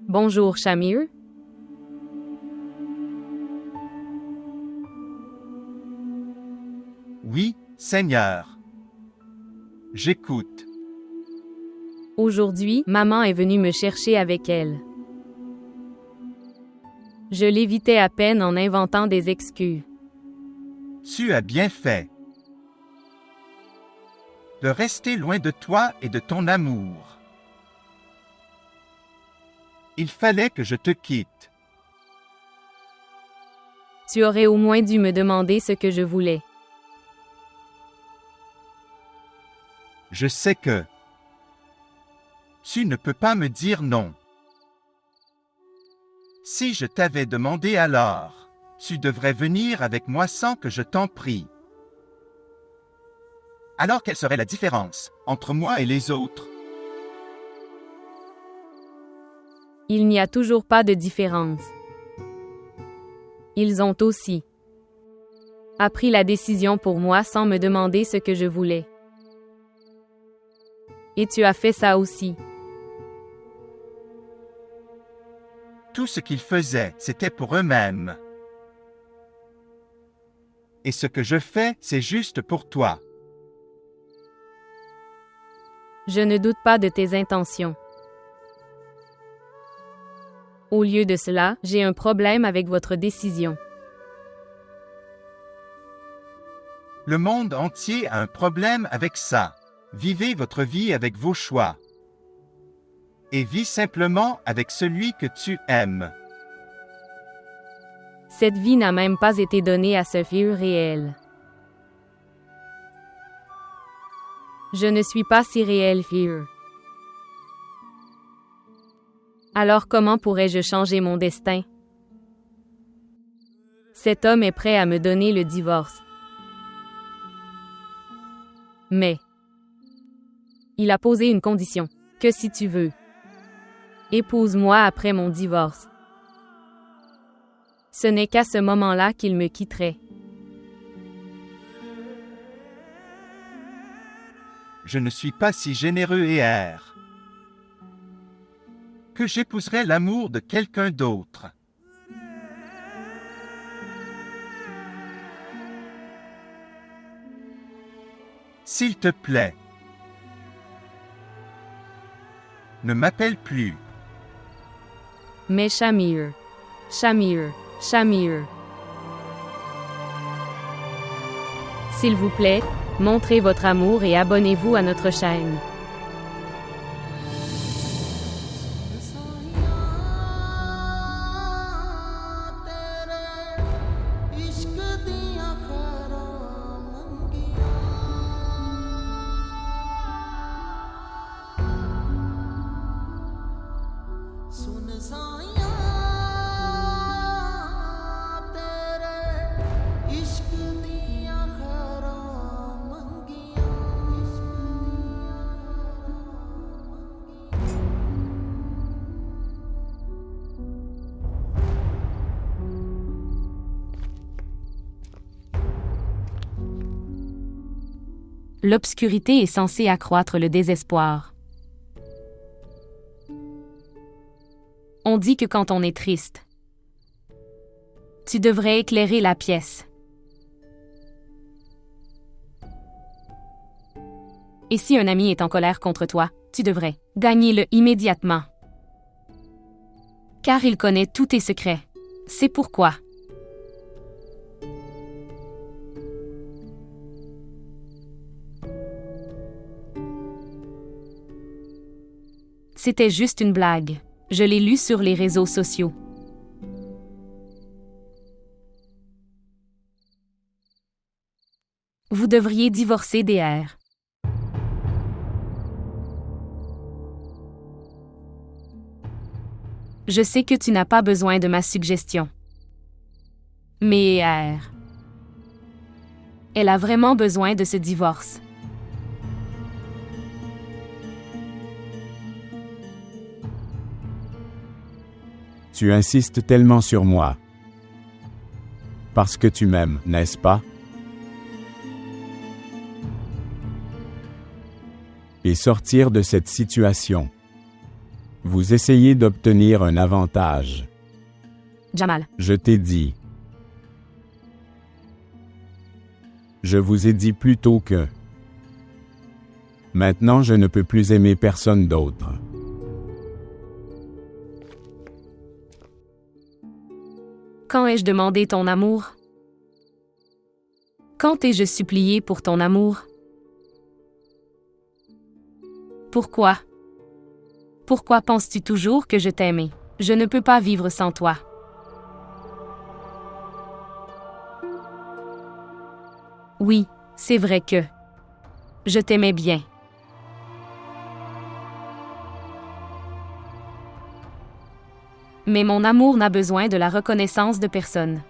Bonjour, Shamir. Oui, Seigneur. J'écoute. Aujourd'hui, maman est venue me chercher avec elle. Je l'évitais à peine en inventant des excuses. Tu as bien fait. De rester loin de toi et de ton amour. Il fallait que je te quitte. Tu aurais au moins dû me demander ce que je voulais. Je sais que tu ne peux pas me dire non. Si je t'avais demandé alors, tu devrais venir avec moi sans que je t'en prie. Alors quelle serait la différence entre moi et les autres? Il n'y a toujours pas de différence. Ils ont aussi pris la décision pour moi sans me demander ce que je voulais. Et tu as fait ça aussi. Tout ce qu'ils faisaient, c'était pour eux-mêmes. Et ce que je fais, c'est juste pour toi. Je ne doute pas de tes intentions. Au lieu de cela, j'ai un problème avec votre décision. Le monde entier a un problème avec ça. Vivez votre vie avec vos choix. Et vis simplement avec celui que tu aimes. Cette vie n'a même pas été donnée à ce vieux réel. Je ne suis pas si réel, vieux. Alors comment pourrais-je changer mon destin? Cet homme est prêt à me donner le divorce. Mais il a posé une condition. Que si tu veux, épouse-moi après mon divorce. Ce n'est qu'à ce moment-là qu'il me quitterait. Je ne suis pas si généreux et air que j'épouserais l'amour de quelqu'un d'autre. S'il te plaît, ne m'appelle plus. Mais Shamir, Shamir, Shamir. S'il vous plaît, montrez votre amour et abonnez-vous à notre chaîne. L'obscurité est censée accroître le désespoir. On dit que quand on est triste, tu devrais éclairer la pièce. Et si un ami est en colère contre toi, tu devrais gagner-le immédiatement. Car il connaît tous tes secrets. C'est pourquoi. C'était juste une blague. Je l'ai lu sur les réseaux sociaux. Vous devriez divorcer DR. Je sais que tu n'as pas besoin de ma suggestion. Mais DR, elle a vraiment besoin de ce divorce. Tu insistes tellement sur moi. Parce que tu m'aimes, n'est-ce pas? Et sortir de cette situation. Vous essayez d'obtenir un avantage. Jamal. Je t'ai dit. Je vous ai dit plus tôt que. Maintenant je ne peux plus aimer personne d'autre. Quand ai-je demandé ton amour? Quand ai-je supplié pour ton amour? Pourquoi? Pourquoi penses-tu toujours que je t'aimais? Je ne peux pas vivre sans toi. Oui, c'est vrai que je t'aimais bien. Mais mon amour n'a besoin de la reconnaissance de personne.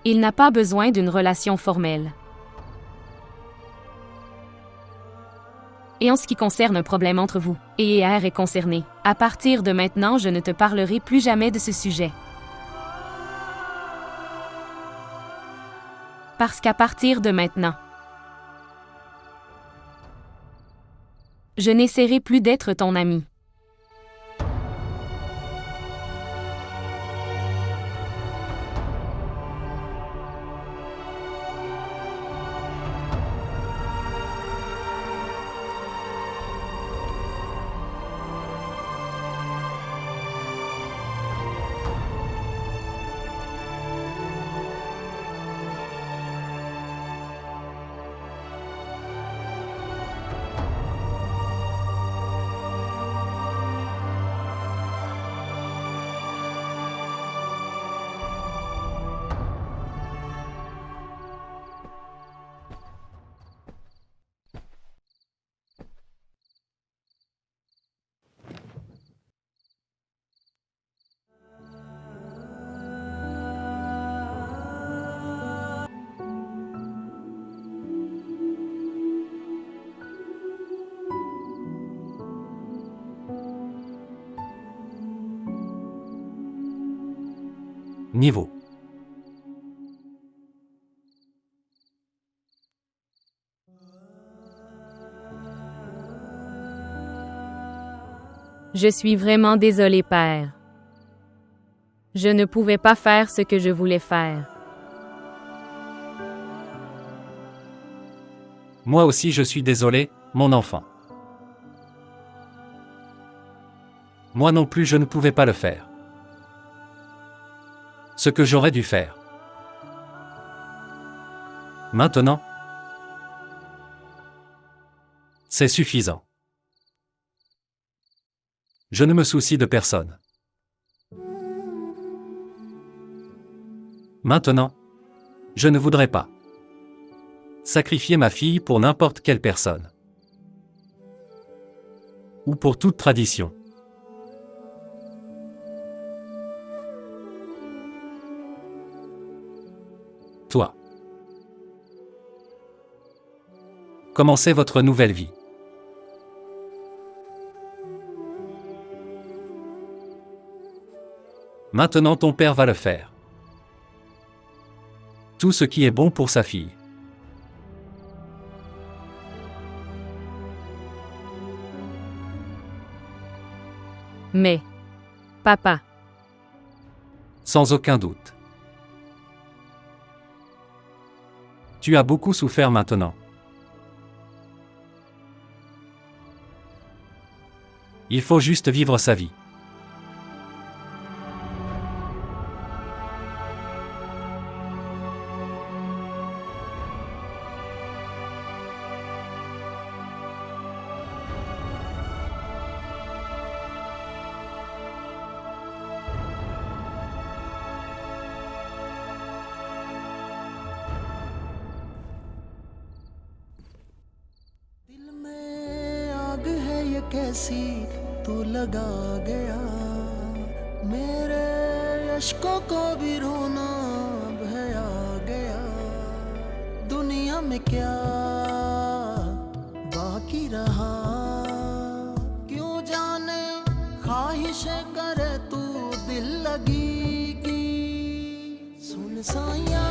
Il n'a pas besoin d'une relation formelle. Et en ce qui concerne un problème entre vous, et ER est concerné, à partir de maintenant, je ne te parlerai plus jamais de ce sujet. Parce qu'à partir de maintenant, je n'essaierai plus d'être ton ami. Niveau. Je suis vraiment désolée, père. Je ne pouvais pas faire ce que je voulais faire. Moi aussi je suis désolé, mon enfant. Moi non plus je ne pouvais pas le faire. Ce que j'aurais dû faire. Maintenant, c'est suffisant. Je ne me soucie de personne. Maintenant, je ne voudrais pas sacrifier ma fille pour n'importe quelle personne. Ou pour toute tradition. Toi. Commencez votre nouvelle vie. Maintenant ton père va le faire. Tout ce qui est bon pour sa fille. Mais, papa, Sans aucun doute. Tu as beaucoup souffert maintenant. Il faut juste vivre sa vie. दिल में आग है ये कैसी तू लगा गया मेरे अश्कों को भी रोना भय आ गया दुनिया में क्या बाकी रहा क्यों जाने ख्वाहिशें करे तू दिल लगी की सुन साया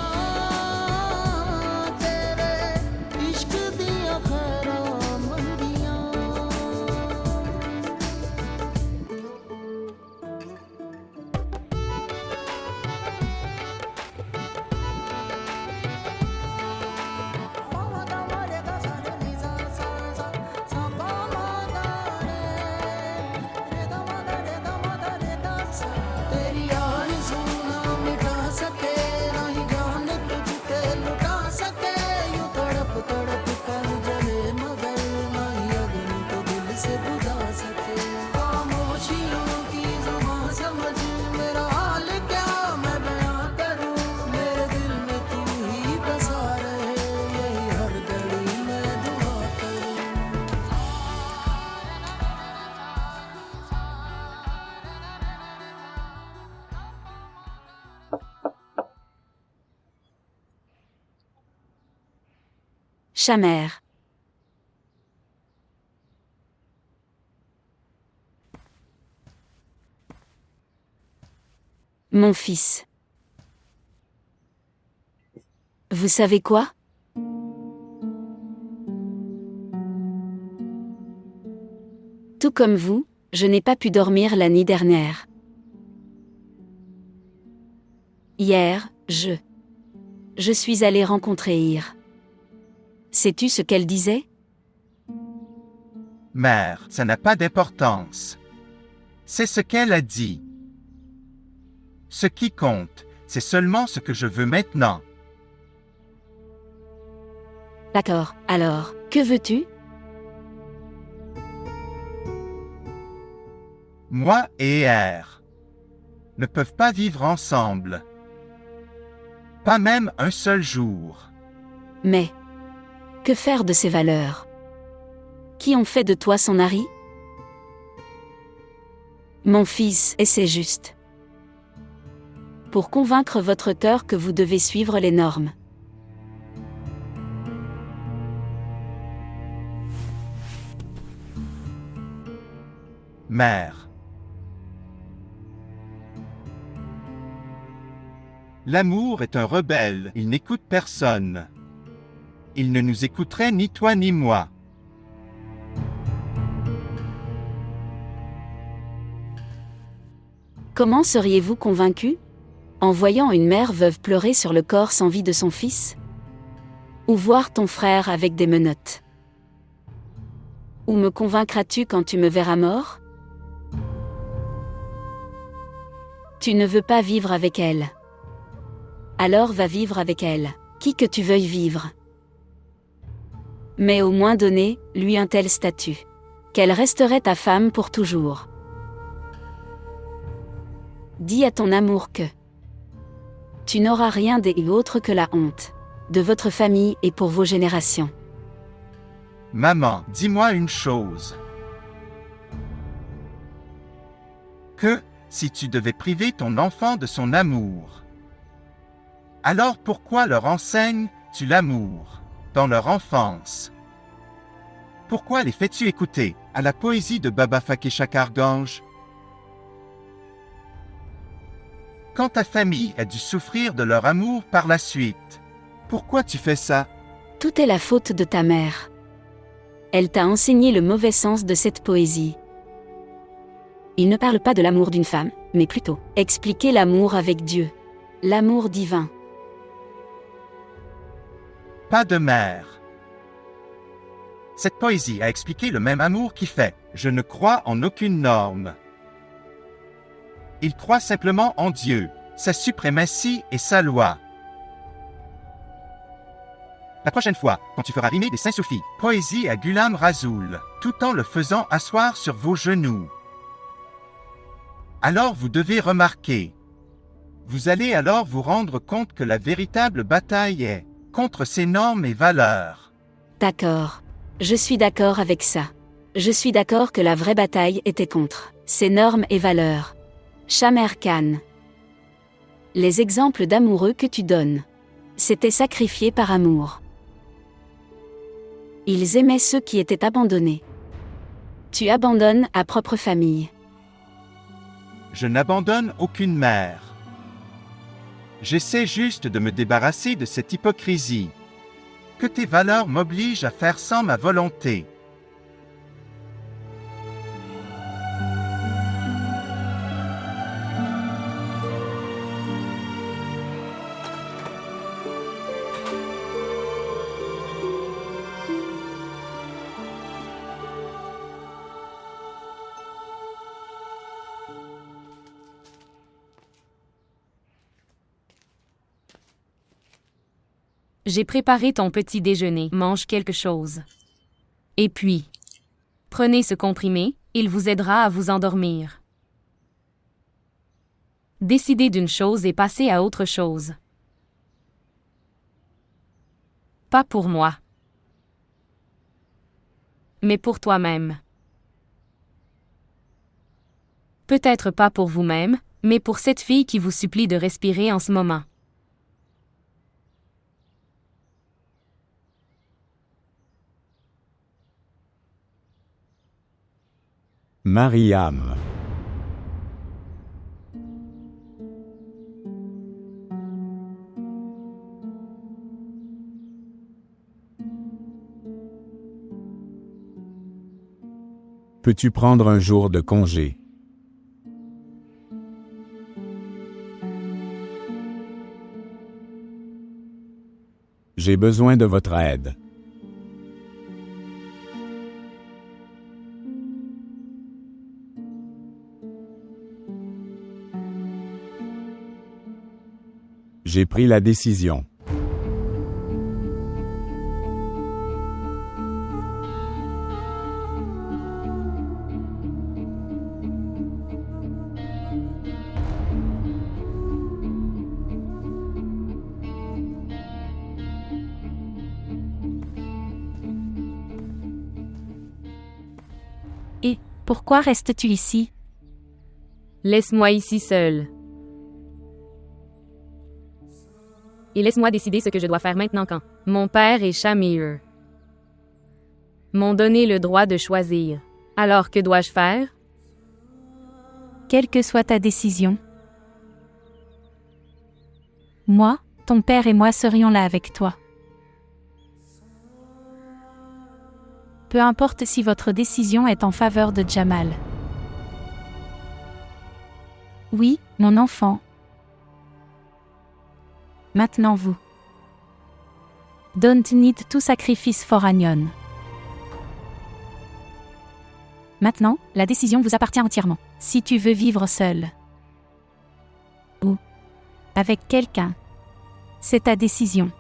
Shamer. Mon fils. Vous savez quoi? Tout comme vous, je n'ai pas pu dormir la nuit dernière. Hier, je suis allée rencontrer Ir. Sais-tu ce qu'elle disait? Mère, ça n'a pas d'importance. C'est ce qu'elle a dit. Ce qui compte, c'est seulement ce que je veux maintenant. D'accord, alors, que veux-tu? Moi et Er ne peuvent pas vivre ensemble. Pas même un seul jour. Mais, que faire de ces valeurs? Qui ont fait de toi son mari? Mon fils, et c'est juste. Pour convaincre votre cœur que vous devez suivre les normes. Mère. L'amour est un rebelle, il n'écoute personne. Il ne nous écouterait ni toi ni moi. Comment seriez-vous convaincu? En voyant une mère veuve pleurer sur le corps sans vie de son fils? Ou voir ton frère avec des menottes? Ou me convaincras-tu quand tu me verras mort? Tu ne veux pas vivre avec elle. Alors va vivre avec elle, qui que tu veuilles vivre. Mais au moins donner, lui un tel statut. Qu'elle resterait ta femme pour toujours. Dis à ton amour que tu n'auras rien des autres que la honte, de votre famille et pour vos générations. Maman, dis-moi une chose. Que, si tu devais priver ton enfant de son amour, alors pourquoi leur enseignes-tu l'amour, dans leur enfance? Pourquoi les fais-tu écouter à la poésie de Baba Fakeshak Argange? Quand ta famille a dû souffrir de leur amour par la suite, pourquoi tu fais ça? Tout est la faute de ta mère. Elle t'a enseigné le mauvais sens de cette poésie. Il ne parle pas de l'amour d'une femme, mais plutôt expliquer l'amour avec Dieu. L'amour divin. Pas de mère. Cette poésie a expliqué le même amour qui fait « Je ne crois en aucune norme ». Il croit simplement en Dieu, sa suprématie et sa loi. La prochaine fois, quand tu feras rimer des saints soufis, poésie à Ghulam Rasoul, tout en le faisant asseoir sur vos genoux. Alors vous devez remarquer. Vous allez alors vous rendre compte que la véritable bataille est contre ces normes et valeurs. D'accord. Je suis d'accord avec ça. Je suis d'accord que la vraie bataille était contre ces normes et valeurs. Shamer Khan. Les exemples d'amoureux que tu donnes. C'était sacrifié par amour. Ils aimaient ceux qui étaient abandonnés. Tu abandonnes à propre famille. Je n'abandonne aucune mère. J'essaie juste de me débarrasser de cette hypocrisie. Que tes valeurs m'obligent à faire sans ma volonté. J'ai préparé ton petit déjeuner, mange quelque chose. Et puis, prenez ce comprimé, il vous aidera à vous endormir. Décidez d'une chose et passez à autre chose. Pas pour moi, mais pour toi-même. Peut-être pas pour vous-même, mais pour cette fille qui vous supplie de respirer en ce moment. Mariam. Peux-tu prendre un jour de congé? J'ai besoin de votre aide. J'ai pris la décision. Et pourquoi restes-tu ici? Laisse-moi ici seul. Et laisse-moi décider ce que je dois faire maintenant quand mon père et Shamir m'ont donné le droit de choisir. Alors que dois-je faire? Quelle que soit ta décision. Moi, ton père et moi serions là avec toi. Peu importe si votre décision est en faveur de Jamal. Oui, mon enfant. Maintenant vous. Don't need to sacrifice for Anion. Maintenant, la décision vous appartient entièrement. Si tu veux vivre seul ou avec quelqu'un, c'est ta décision.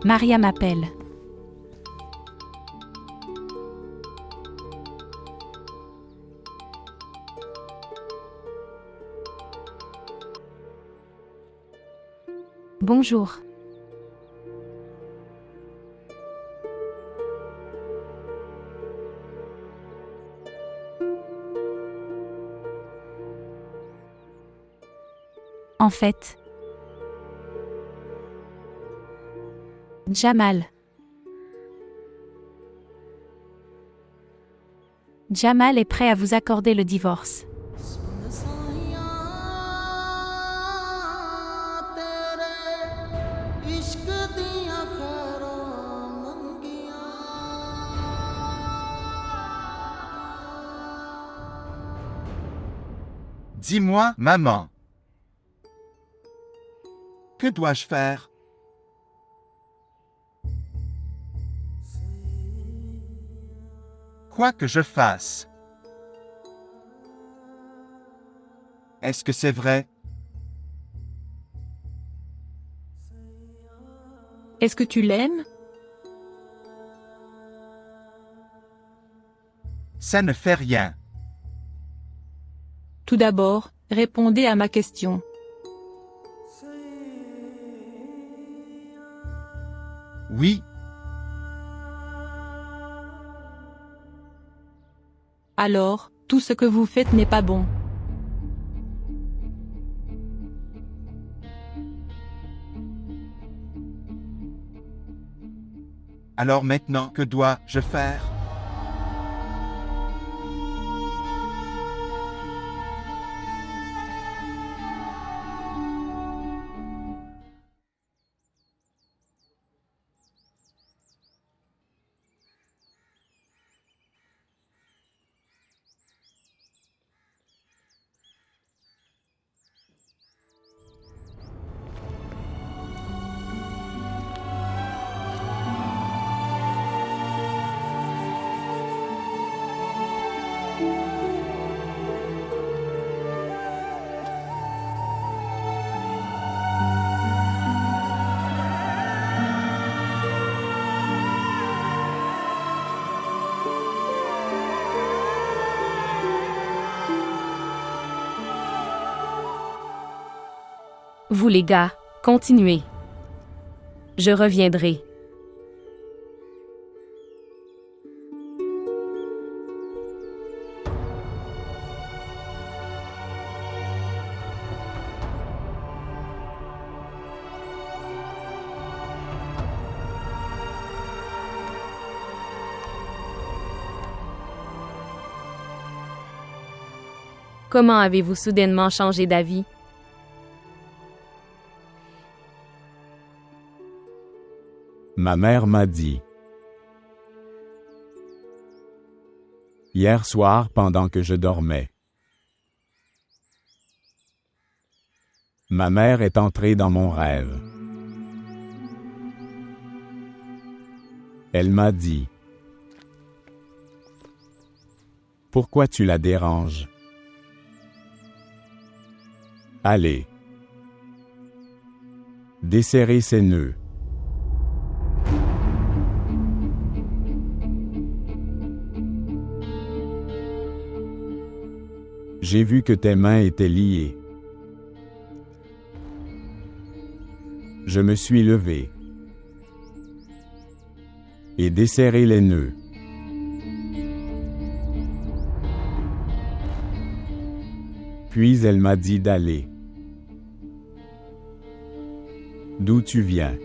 Maria m'appelle. Bonjour. En fait, Jamal. Jamal est prêt à vous accorder le divorce. सुन साइयां तेरे इश्क दियां खैरां मंगियां Dis-moi, maman. Que dois-je faire? Quoi que je fasse. Est-ce que c'est vrai? Est-ce que tu l'aimes? Ça ne fait rien. Tout d'abord, répondez à ma question. Oui, Alors, tout ce que vous faites n'est pas bon. alors maintenant, que dois-je faire? Vous les gars, continuez. Je reviendrai. Comment avez-vous soudainement changé d'avis? Ma mère m'a dit. Hier soir pendant que je dormais. Ma mère est entrée dans mon rêve. Elle m'a dit. Pourquoi tu la déranges? Allez. Desserrez ses nœuds. J'ai vu que tes mains étaient liées. Je me suis levé et desserré les nœuds. Puis elle m'a dit d'aller. D'où tu viens?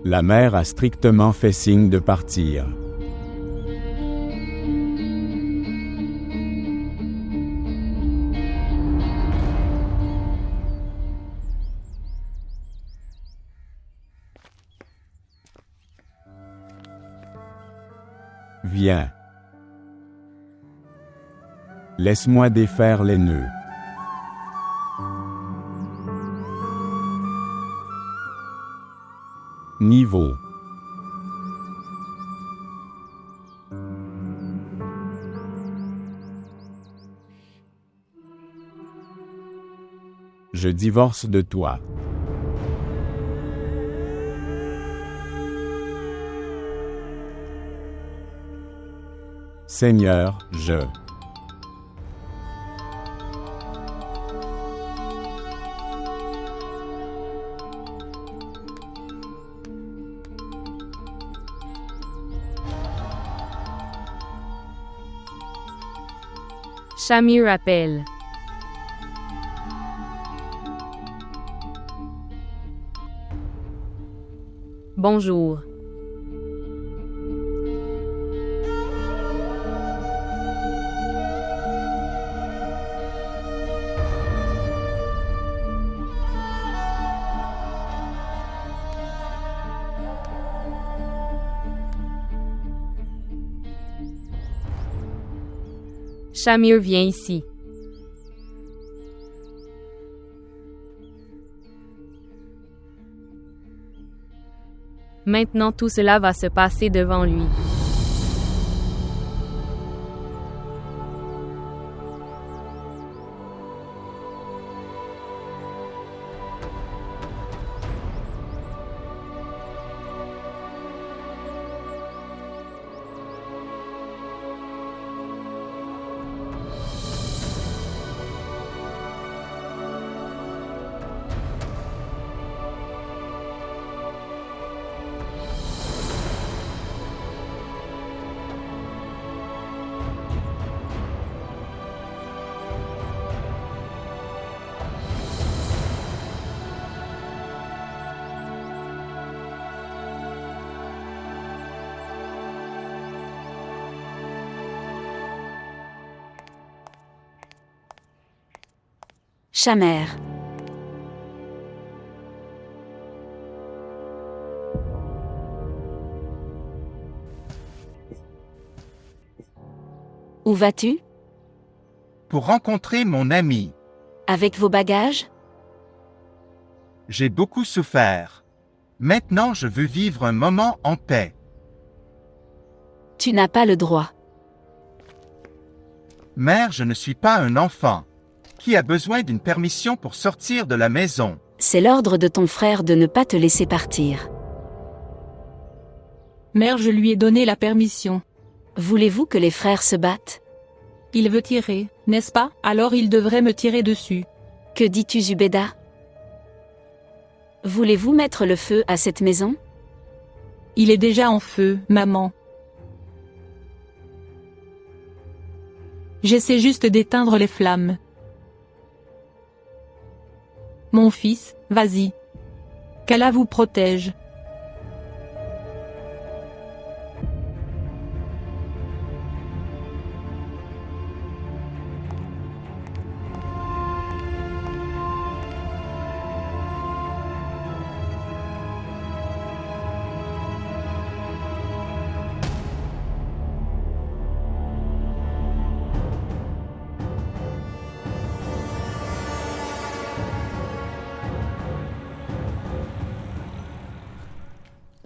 La mère a strictement fait signe de partir. Viens. Laisse-moi défaire les nœuds. Niveau. Je divorce de toi. Seigneur, je. Shamir appelle. Bonjour. Shamir vient ici. Maintenant tout cela va se passer devant lui. Shamer. Où vas-tu? Pour rencontrer mon ami. Avec vos bagages? J'ai beaucoup souffert. Maintenant je veux vivre un moment en paix. Tu n'as pas le droit. Mère, je ne suis pas un enfant. Qui a besoin d'une permission pour sortir de la maison? C'est l'ordre de ton frère de ne pas te laisser partir. Mère, je lui ai donné la permission. Voulez-vous que les frères se battent? Il veut tirer, n'est-ce pas? Alors il devrait me tirer dessus. Que dis-tu, Zubeda? Voulez-vous mettre le feu à cette maison? Il est déjà en feu, maman. J'essaie juste d'éteindre les flammes. Mon fils, vas-y. Qu'Allah vous protège.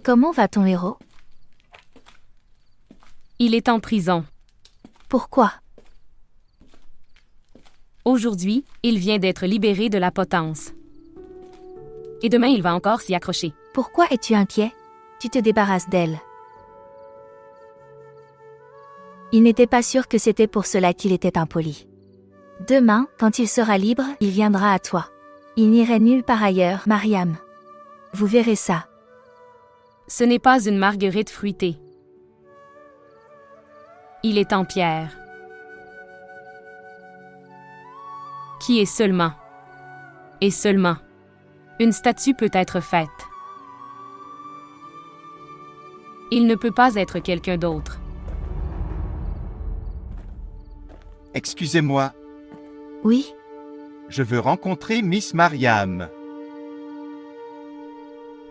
Comment va ton héros? Il est en prison. Pourquoi? Aujourd'hui, il vient d'être libéré de la potence. Et demain, il va encore s'y accrocher. Pourquoi es-tu inquiet? Tu te débarrasses d'elle. Il n'était pas sûr que c'était pour cela qu'il était impoli. Demain, quand il sera libre, il viendra à toi. Il n'irait nulle part ailleurs, Mariam. Vous verrez ça. Ce n'est pas une marguerite fruitée. Il est en pierre. Qui est seulement, et seulement, une statue peut être faite. Il ne peut pas être quelqu'un d'autre. Excusez-moi, Oui? je veux rencontrer Miss Mariam.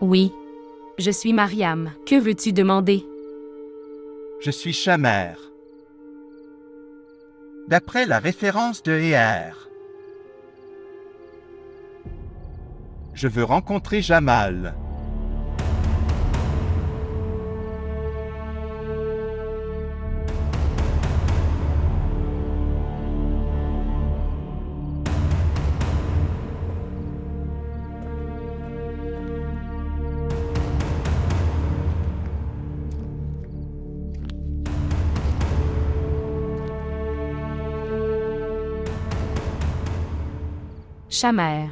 Oui, je suis Mariam. Que veux-tu demander? Je suis Shamer. D'après la référence de Héer, je veux rencontrer Jamal. Shamer.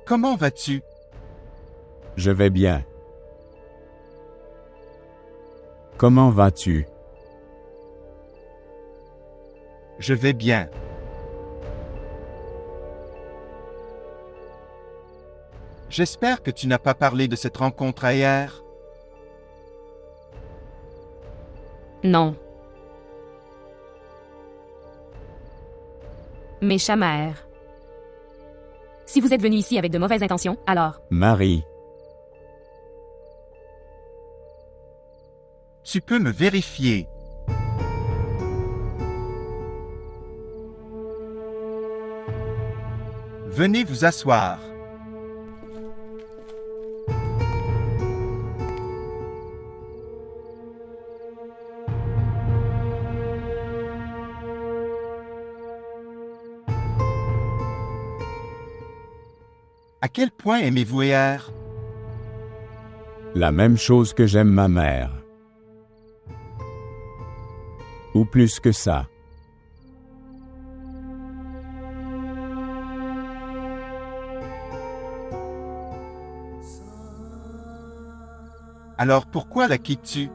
Comment vas-tu? Je vais bien. Comment vas-tu? Je vais bien. J'espère que tu n'as pas parlé de cette rencontre hier. Non. Mais Shamer. Si vous êtes venu ici avec de mauvaises intentions, alors, Marie, Tu peux me vérifier. Venez vous asseoir. À quel point aimez-vous Héer? la même chose que j'aime ma mère. Ou plus que ça. Alors pourquoi la quittes-tu?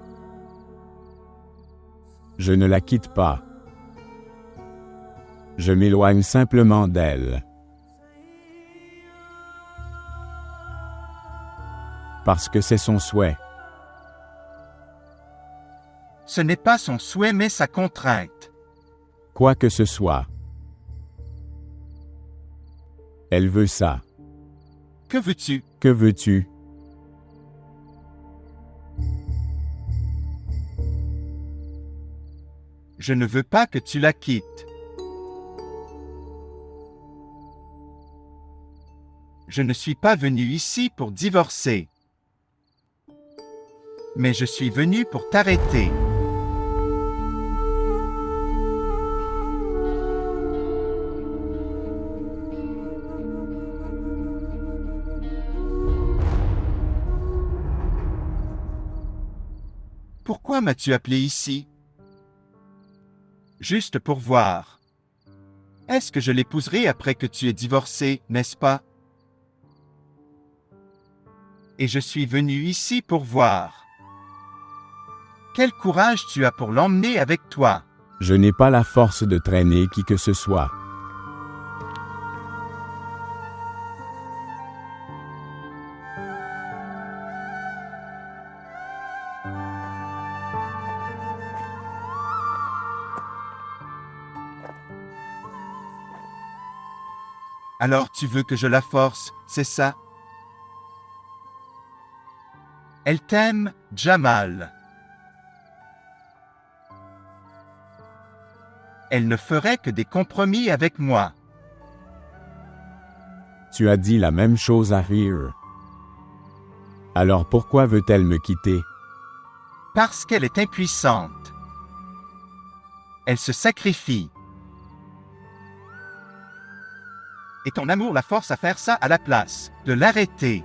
Je ne la quitte pas. Je m'éloigne simplement d'elle. Parce que c'est son souhait. Ce n'est pas son souhait mais sa contrainte. Quoi que ce soit. Elle veut ça. Que veux-tu? Que veux-tu? Je ne veux pas que tu la quittes. Je ne suis pas venu ici pour divorcer. Mais je suis venu pour t'arrêter. Pourquoi m'as-tu appelé ici? Juste pour voir. Est-ce que je l'épouserai après que tu aies divorcé, n'est-ce pas? Et je suis venu ici pour voir. Quel courage tu as pour l'emmener avec toi? Je n'ai pas la force de traîner qui que ce soit. Alors tu veux que je la force, c'est ça? Elle t'aime, Jamal. Elle ne ferait que des compromis avec moi. Tu as dit la même chose à Rire. Alors pourquoi veut-elle me quitter? Parce qu'elle est impuissante. Elle se sacrifie. Et ton amour la force à faire ça à la place de l'arrêter.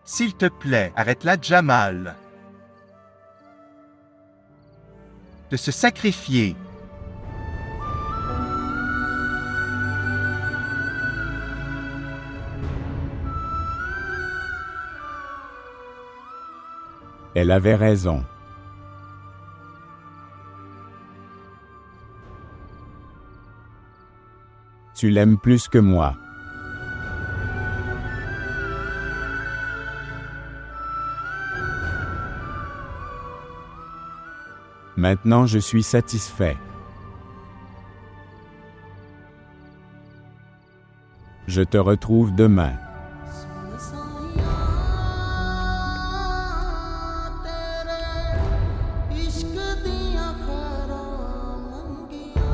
S'il te plaît, arrête-la, Jamal. De se sacrifier. Elle avait raison. Tu l'aimes plus que moi. Maintenant je suis satisfait. Je te retrouve demain. ਸੁਣ ਸਾਈਆਂ ਤੇਰੇ ਇਸ਼ਕ ਦੀਆਂ ਖੈਰਾਂ ਮੰਗੀਆਂ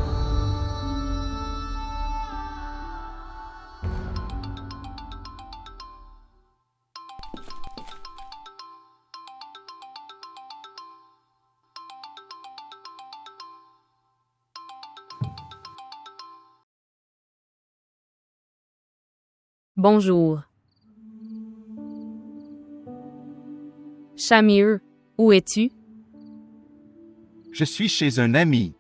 Bonjour. Shamir, où es-tu? Je suis chez un ami.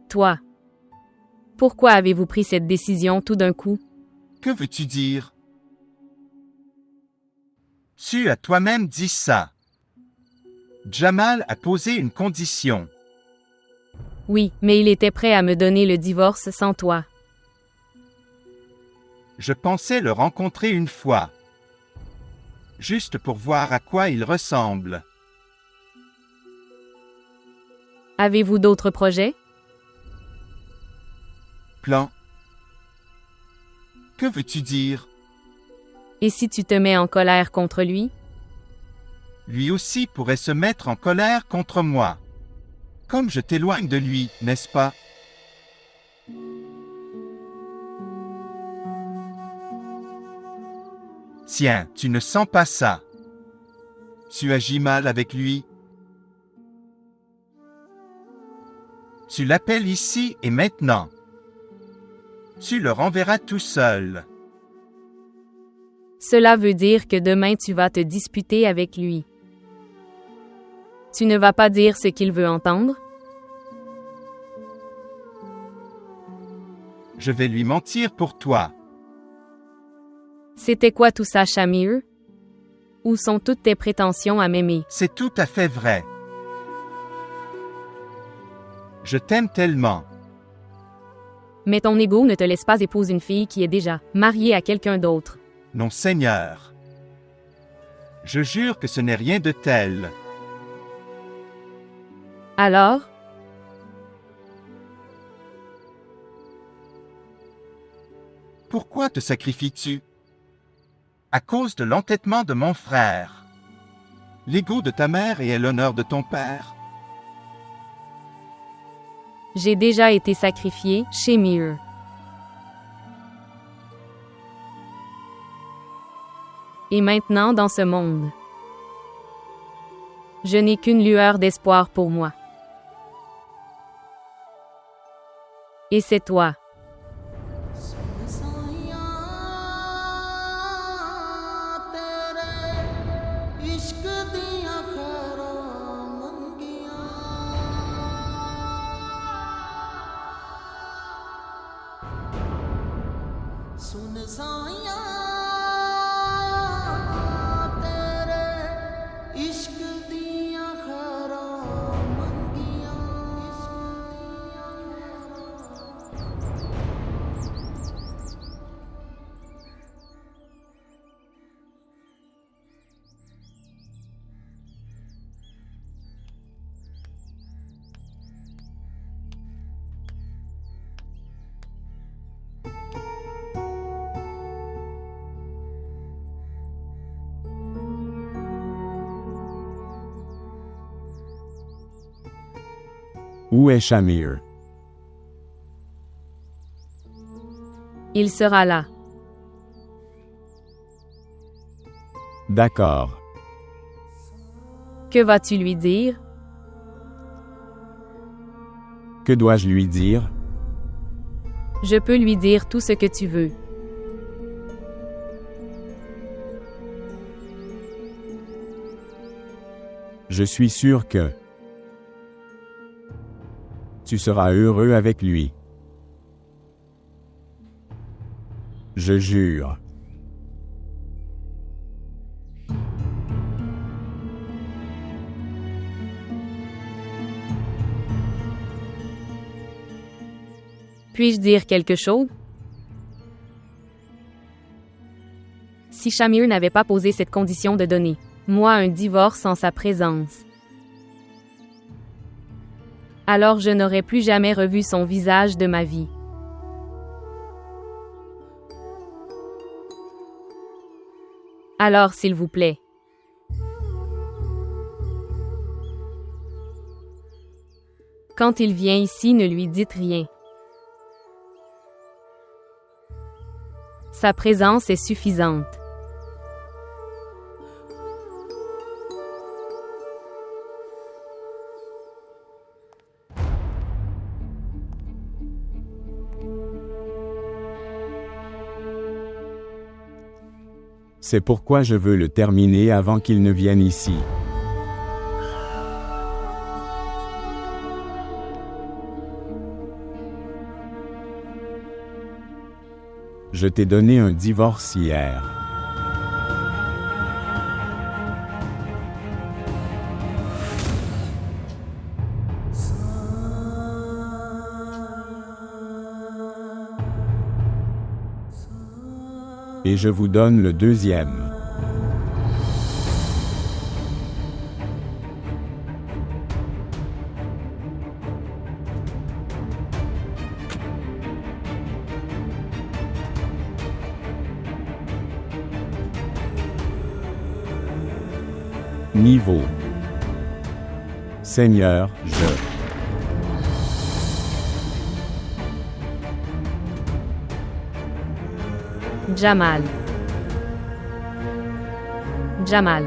Toi. Pourquoi avez-vous pris cette décision tout d'un coup? Que veux-tu dire? Tu as toi-même dit ça. Jamal a posé une condition. Oui, mais il était prêt à me donner le divorce sans toi. Je pensais le rencontrer une fois. Juste pour voir à quoi il ressemble. Avez-vous d'autres projets? Plan. Que veux-tu dire? Et si tu te mets en colère contre lui? Lui aussi pourrait se mettre en colère contre moi. Comme je t'éloigne de lui, n'est-ce pas? Tiens, tu ne sens pas ça. Tu agis mal avec lui. Tu l'appelles ici et maintenant. Tu le renverras tout seul. Cela veut dire que demain tu vas te disputer avec lui. Tu ne vas pas dire ce qu'il veut entendre? Je vais lui mentir pour toi. C'était quoi tout ça, Shamir? Où sont toutes tes prétentions à m'aimer? C'est tout à fait vrai. Je t'aime tellement. Mais ton ego ne te laisse pas épouser une fille qui est déjà mariée à quelqu'un d'autre. Non, Seigneur. Je jure que ce n'est rien de tel. Alors? Pourquoi te sacrifies-tu? À cause de l'entêtement de mon frère. L'ego de ta mère et l'honneur de ton père. J'ai déjà été sacrifié, Shamir. Et maintenant dans ce monde. Je n'ai qu'une lueur d'espoir pour moi. Et c'est toi. ਸੁਣ ਸਾਈਆਂ ਤੇਰੇ ਇਸ਼ਕ ਦੀਆਂ ਖੈਰਾਂ ਮੰਗੀਆਂ ਸੁਣ ਸਾਈਆਂ ਤੇਰੇ ਇਸ਼ਕ ਦੀਆਂ ਖੈਰਾਂ ਮੰਗੀਆਂ Où est Shamir? Il sera là. D'accord. Que vas-tu lui dire? Que dois-je lui dire? Je peux lui dire tout ce que tu veux. Je suis sûr que tu seras heureux avec lui. Je jure. Puis-je dire quelque chose? Si Shamir n'avait pas posé cette condition de donner moi un divorce en sa présence, alors je n'aurais plus jamais revu son visage de ma vie. Alors, s'il vous plaît, quand il vient ici, ne lui dites rien. Sa présence est suffisante. C'est pourquoi je veux le terminer avant qu'il ne vienne ici. Je t'ai donné un divorce hier. Et je vous donne le deuxième. Niveau. Seigneur, Jamal. Jamal.